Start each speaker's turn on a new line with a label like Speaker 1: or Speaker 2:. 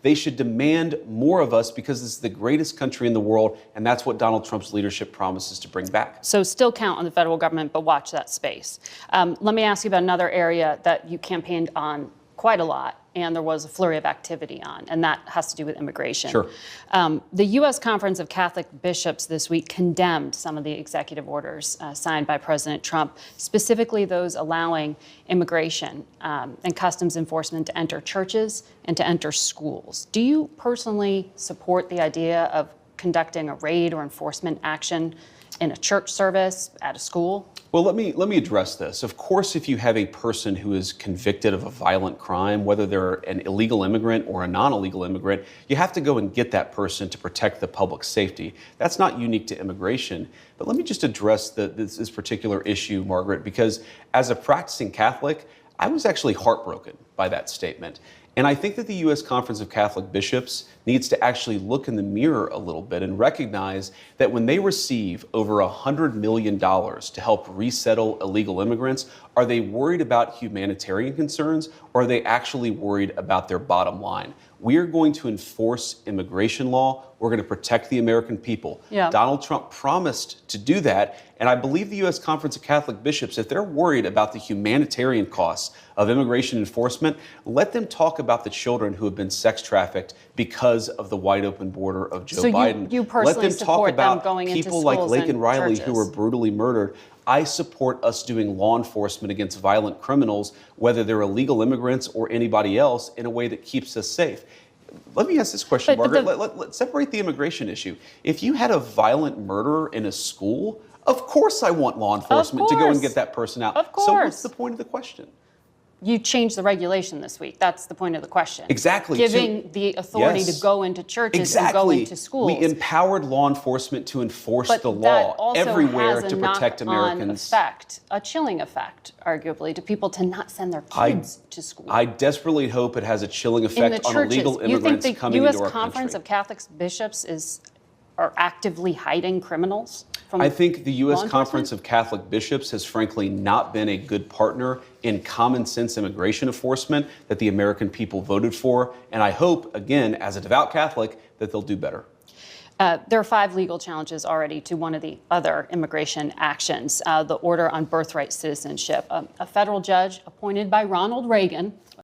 Speaker 1: They should demand more of us because this is the greatest country in the world, and that's what Donald Trump's leadership promises to bring back.
Speaker 2: So still count on the federal government, but watch that space. Let me ask you about another area that you campaigned on quite a lot, and there was a flurry of activity on, and that has to do with immigration.
Speaker 1: Sure.
Speaker 2: The U.S. Conference of Catholic Bishops this week condemned some of the executive orders signed by President Trump, specifically those allowing immigration and customs enforcement to enter churches and to enter schools. Do you personally support the idea of conducting a raid or enforcement action in a church service, at a school?
Speaker 1: Well, let me address this. Of course, if you have a person who is convicted of a violent crime, whether they're an illegal immigrant or a non-illegal immigrant, you have to go and get that person to protect the public safety. That's not unique to immigration. But let me just address this particular issue, Margaret, because as a practicing Catholic, I was actually heartbroken by that statement. And I think that the U.S. Conference of Catholic Bishops needs to actually look in the mirror a little bit and recognize that when they receive over $100 million to help resettle illegal immigrants, are they worried about humanitarian concerns, or are they actually worried about their bottom line? We are going to enforce immigration law. We're going to protect the American people.
Speaker 2: Yeah.
Speaker 1: Donald Trump promised to do that. And I believe the U.S. Conference of Catholic Bishops, if they're worried about the humanitarian costs of immigration enforcement, let them talk about the children who have been sex trafficked because of the wide open border of Joe Biden.
Speaker 2: You personally
Speaker 1: let them talk
Speaker 2: support them
Speaker 1: about
Speaker 2: going into
Speaker 1: people like
Speaker 2: schools
Speaker 1: Laken
Speaker 2: and
Speaker 1: Riley
Speaker 2: churches.
Speaker 1: who were brutally murdered. I support us doing law enforcement against violent criminals, whether they're illegal immigrants or anybody else, in a way that keeps us safe. Let me ask this question, Margaret. Let's separate the immigration issue. If you had a violent murderer in a school, of course I want law enforcement to go and get that person out.
Speaker 2: Of course.
Speaker 1: So what's the point of the question?
Speaker 2: You changed the regulation this week. That's the point of the question.
Speaker 1: Exactly.
Speaker 2: Giving the authority to go into churches and go into schools.
Speaker 1: We empowered law enforcement to enforce
Speaker 2: but
Speaker 1: the
Speaker 2: that
Speaker 1: law
Speaker 2: also
Speaker 1: everywhere
Speaker 2: has
Speaker 1: to protect Americans.
Speaker 2: Effect, a chilling effect, arguably, to people to not send their kids to school.
Speaker 1: I desperately hope it has a chilling
Speaker 2: in
Speaker 1: effect
Speaker 2: the
Speaker 1: on
Speaker 2: churches.
Speaker 1: illegal immigrants coming into our country.
Speaker 2: You think the U.S. Conference of Catholic Bishops are actively hiding criminals from
Speaker 1: I think the U.S.
Speaker 2: law enforcement?
Speaker 1: Conference of Catholic Bishops has frankly not been a good partner in common sense immigration enforcement that the American people voted for. And I hope, again, as a devout Catholic, that they'll do better.
Speaker 2: There are 5 legal challenges already to one of the other immigration actions, the order on birthright citizenship. A federal judge appointed by Ronald Reagan